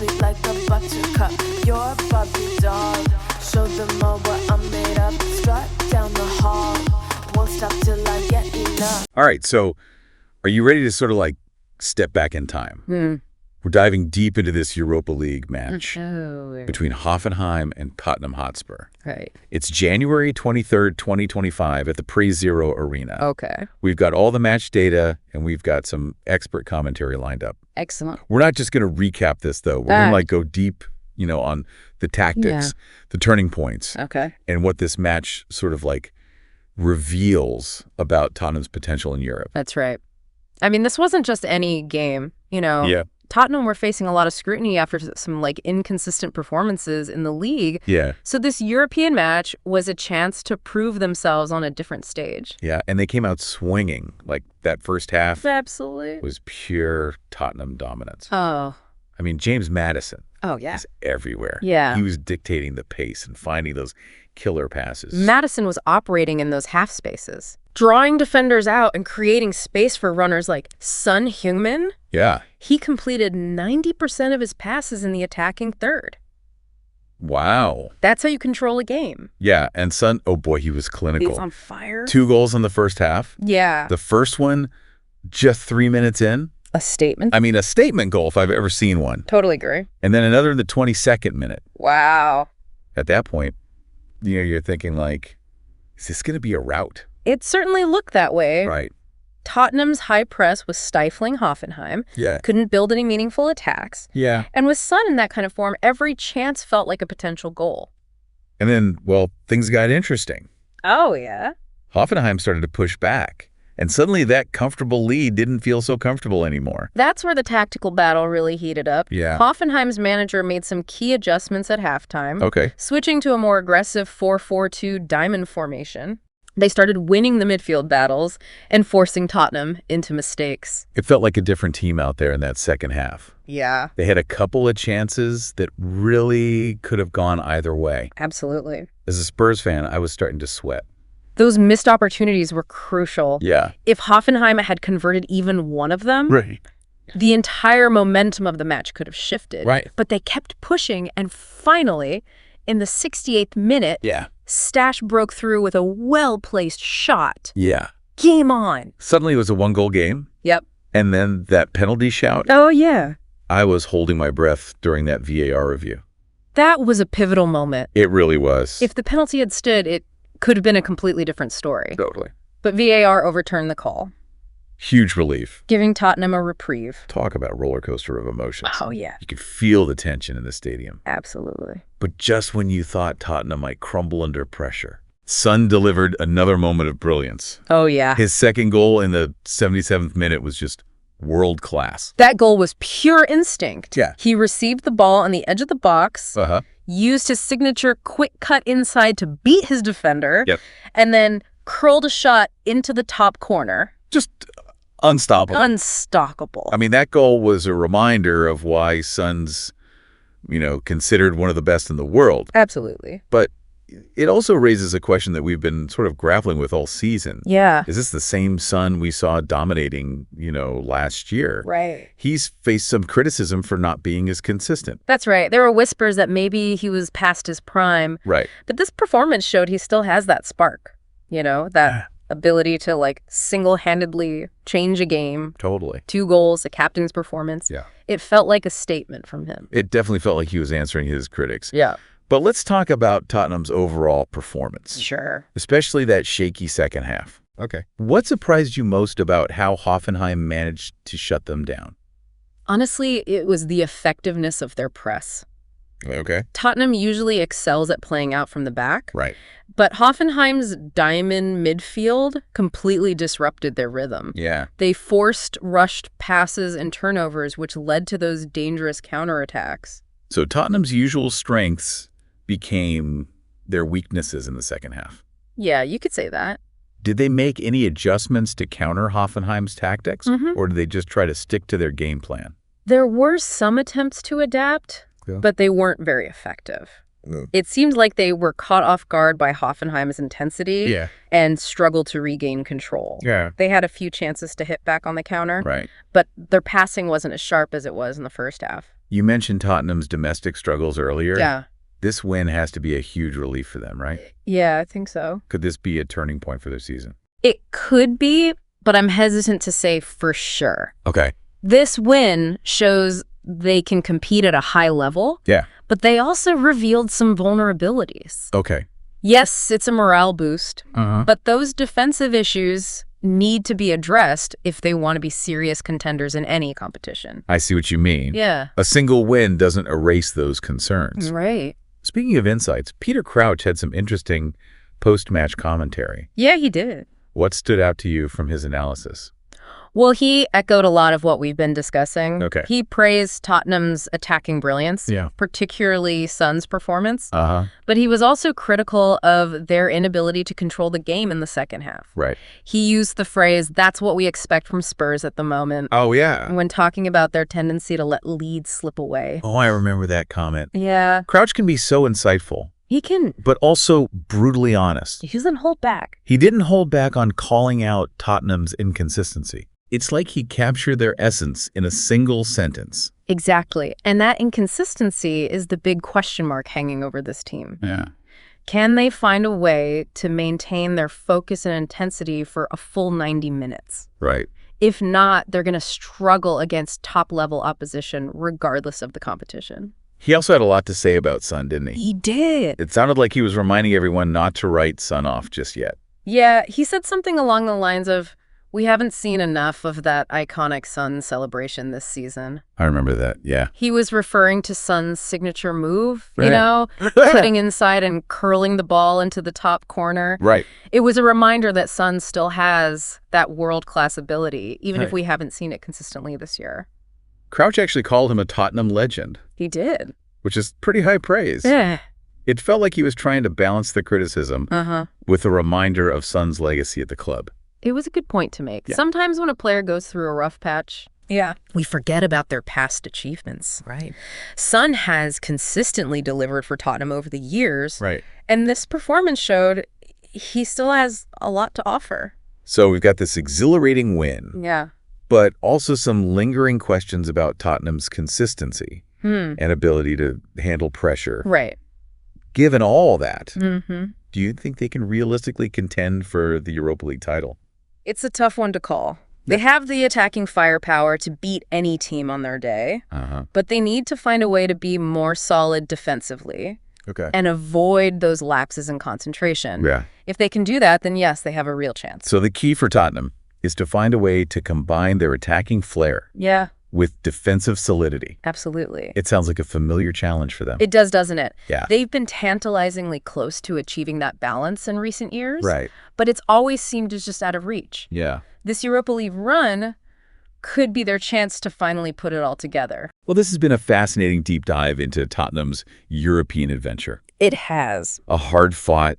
sweet like a buttercup. You're a Barbie doll. Show them all what I'm made of. Strut down the hall. Won't stop till I get enough. All right, so are you ready to sort of like step back in time? We're diving deep into this Europa League match between Hoffenheim and Tottenham Hotspur. Right. It's January 23rd, 2025 at the Pre-Zero Arena. Okay. We've got all the match data, and we've got some expert commentary lined up. Excellent. We're not just going to recap this, though. We're going to like go deep, on the tactics, the turning points, and what this match sort of like reveals about Tottenham's potential in Europe. That's right. I mean, this wasn't just any game, Yeah. Tottenham were facing a lot of scrutiny after some like inconsistent performances in the league. Yeah. So this European match was a chance to prove themselves on a different stage. Yeah, and they came out swinging. Like that first half Absolutely. was pure Tottenham dominance. Oh. I mean, James Maddison Oh, yeah. was everywhere. Yeah. He was dictating the pace and finding those killer passes. Madison was operating in those half spaces, drawing defenders out and creating space for runners like Son Heung-min. Yeah. He completed 90% of his passes in the attacking third. Wow. That's how you control a game. Yeah, and Son, oh boy, he was clinical. He's on fire. 2 goals in the first half. Yeah. The first one, just 3 minutes in. A statement. I mean, a statement goal if I've ever seen one. Totally agree. And then another in the 22nd minute. Wow. At that point, you're thinking like, is this going to be a rout? It certainly looked that way. Right. Tottenham's high press was stifling Hoffenheim. Yeah. Couldn't build any meaningful attacks. Yeah. And with Son in that kind of form, every chance felt like a potential goal. And then, well, things got interesting. Oh, yeah? Hoffenheim started to push back. And suddenly that comfortable lead didn't feel so comfortable anymore. That's where the tactical battle really heated up. Yeah. Hoffenheim's manager made some key adjustments at halftime. Okay. Switching to a more aggressive 4-4-2 diamond formation. They started winning the midfield battles and forcing Tottenham into mistakes. It felt like a different team out there in that second half. Yeah. They had a couple of chances that really could have gone either way. Absolutely. As a Spurs fan, I was starting to sweat. Those missed opportunities were crucial. Yeah. If Hoffenheim had converted even one of them, the entire momentum of the match could have shifted. Right. But they kept pushing, and finally, in the 68th minute, Stash broke through with a well-placed shot. Yeah. Game on. Suddenly it was a 1-goal game. Yep. And then that penalty shout. Oh, yeah. I was holding my breath during that VAR review. That was a pivotal moment. It really was. If the penalty had stood, it could have been a completely different story. Totally. But VAR overturned the call, Huge relief. giving Tottenham a reprieve. Talk about a roller coaster of emotions. Oh, yeah. You could feel the tension in the stadium. Absolutely. But just when you thought Tottenham might crumble under pressure, Son delivered another moment of brilliance. Oh, yeah. His second goal in the 77th minute was just world class. That goal was pure instinct. Yeah. He received the ball on the edge of the box, used his signature quick cut inside to beat his defender, and then curled a shot into the top corner. Just unstoppable. Unstoppable. I mean, that goal was a reminder of why Son's, considered one of the best in the world. Absolutely. But it also raises a question that we've been sort of grappling with all season. Yeah. Is this the same Son we saw dominating, last year? Right. He's faced some criticism for not being as consistent. That's right. There were whispers that maybe he was past his prime. Right. But this performance showed he still has that spark, that ability to like single-handedly change a game. Totally. 2 goals, a captain's performance. Yeah. It felt like a statement from him. It definitely felt like he was answering his critics. Yeah. But let's talk about Tottenham's overall performance. Sure. Especially that shaky second half. Okay. What surprised you most about how Hoffenheim managed to shut them down? Honestly, it was the effectiveness of their press. Okay. Tottenham usually excels at playing out from the back. Right. But Hoffenheim's diamond midfield completely disrupted their rhythm. Yeah. They forced rushed passes and turnovers, which led to those dangerous counterattacks. So Tottenham's usual strengths became their weaknesses in the second half. Yeah, you could say that. Did they make any adjustments to counter Hoffenheim's tactics? Or did they just try to stick to their game plan? There were some attempts to adapt, but they weren't very effective. It seemed like they were caught off guard by Hoffenheim's intensity and struggled to regain control. Yeah. They had a few chances to hit back on the counter, Right. but their passing wasn't as sharp as it was in the first half. You mentioned Tottenham's domestic struggles earlier. Yeah. This win has to be a huge relief for them, right? Yeah, I think so. Could this be a turning point for their season? It could be, but I'm hesitant to say for sure. Okay. This win shows they can compete at a high level. Yeah. But they also revealed some vulnerabilities. Okay. Yes, it's a morale boost, but those defensive issues need to be addressed if they want to be serious contenders in any competition. I see what you mean. Yeah. A single win doesn't erase those concerns. Right. Speaking of insights, Peter Crouch had some interesting post-match commentary. Yeah, he did. What stood out to you from his analysis? Well, he echoed a lot of what we've been discussing. Okay. He praised Tottenham's attacking brilliance, particularly Son's performance. But he was also critical of their inability to control the game in the second half. Right. He used the phrase, "That's what we expect from Spurs at the moment." Oh, yeah. When talking about their tendency to let leads slip away. Oh, I remember that comment. Yeah. Crouch can be so insightful. He can. But also brutally honest. He doesn't hold back. He didn't hold back on calling out Tottenham's inconsistency. It's like he captured their essence in a single sentence. Exactly. And that inconsistency is the big question mark hanging over this team. Yeah. Can they find a way to maintain their focus and intensity for a full 90 minutes? Right. If not, they're going to struggle against top-level opposition regardless of the competition. He also had a lot to say about Son, didn't he? He did. It sounded like he was reminding everyone not to write Son off just yet. Yeah, he said something along the lines of, "We haven't seen enough of that iconic Son celebration this season." I remember that, yeah. He was referring to Son's signature move, you know, putting inside and curling the ball into the top corner. Right. It was a reminder that Son still has that world-class ability, even if we haven't seen it consistently this year. Crouch actually called him a Tottenham legend. He did. Which is pretty high praise. Yeah. It felt like he was trying to balance the criticism with a reminder of Son's legacy at the club. It was a good point to make. Yeah. Sometimes when a player goes through a rough patch, we forget about their past achievements. Right. Son has consistently delivered for Tottenham over the years. Right. And this performance showed he still has a lot to offer. So we've got this exhilarating win. Yeah. But also some lingering questions about Tottenham's consistency and ability to handle pressure. Right. Given all that, do you think they can realistically contend for the Europa League title? It's a tough one to call. They have the attacking firepower to beat any team on their day, but they need to find a way to be more solid defensively and avoid those lapses in concentration. Yeah. If they can do that, then yes, they have a real chance. So the key for Tottenham is to find a way to combine their attacking flair with defensive solidity. Absolutely. It sounds like a familiar challenge for them. It does, doesn't it? Yeah. They've been tantalizingly close to achieving that balance in recent years. Right. But it's always seemed just out of reach. Yeah. This Europa League run could be their chance to finally put it all together. Well, this has been a fascinating deep dive into Tottenham's European adventure. It has. A hard-fought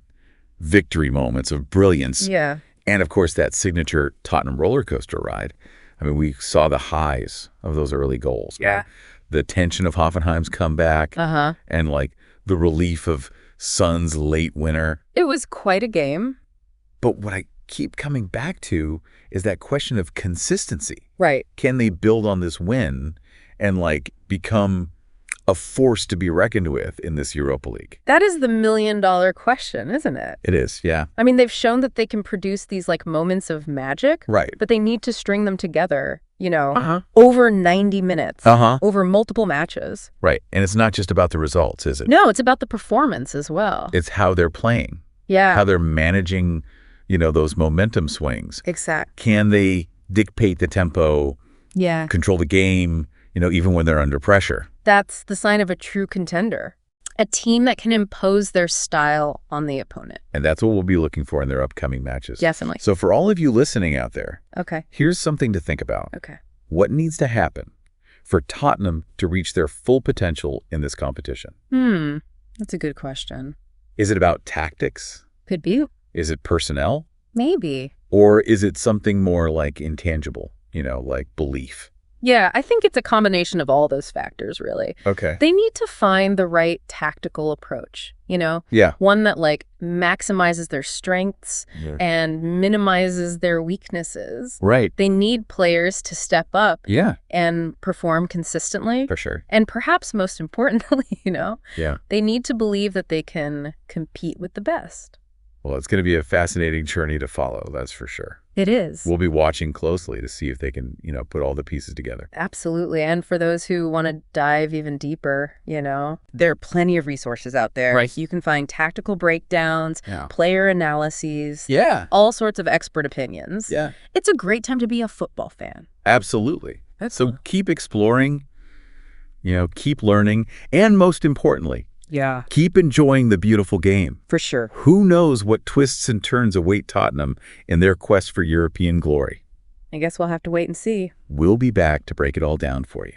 victory moments of brilliance. Yeah. And, of course, that signature Tottenham roller coaster ride. I mean, we saw the highs of those early goals. Yeah. Right? The tension of Hoffenheim's comeback. And, like, the relief of Son's late winner. It was quite a game. But what I keep coming back to is that question of consistency. Right. Can they build on this win and, like, become a force to be reckoned with in this Europa League? That is the million-dollar question, isn't it? It is, yeah. I mean, they've shown that they can produce these, like, moments of magic. Right. But they need to string them together, you know, over 90 minutes, over multiple matches. Right. And it's not just about the results, is it? No, it's about the performance as well. It's how they're playing. Yeah. How they're managing, you know, those momentum swings. Exactly. Can they dictate the tempo? Yeah. Control the game, you know, even when they're under pressure? That's the sign of a true contender. A team that can impose their style on the opponent. And that's what we'll be looking for in their upcoming matches. Definitely. So for all of you listening out there, here's something to think about. Okay. What needs to happen for Tottenham to reach their full potential in this competition? That's a good question. Is it about tactics? Could be. Is it personnel? Maybe. Or is it something more like intangible, you know, like belief? Yeah, I think it's a combination of all those factors, really. Okay. They need to find the right tactical approach, you know? Yeah. One that, like, maximizes their strengths and minimizes their weaknesses. Right. They need players to step up Yeah. and perform consistently. For sure. And perhaps most importantly, you know, yeah, they need to believe that they can compete with the best. Well, it's going to be a fascinating journey to follow, that's for sure. It is. We'll be watching closely to see if they can, put all the pieces together. Absolutely. And for those who want to dive even deeper, there are plenty of resources out there. Right. You can find tactical breakdowns, player analyses, all sorts of expert opinions. Yeah. It's a great time to be a football fan. Absolutely. So keep exploring, keep learning, and most importantly, keep enjoying the beautiful game. For sure. Who knows what twists and turns await Tottenham in their quest for European glory? I guess we'll have to wait and see. We'll be back to break it all down for you.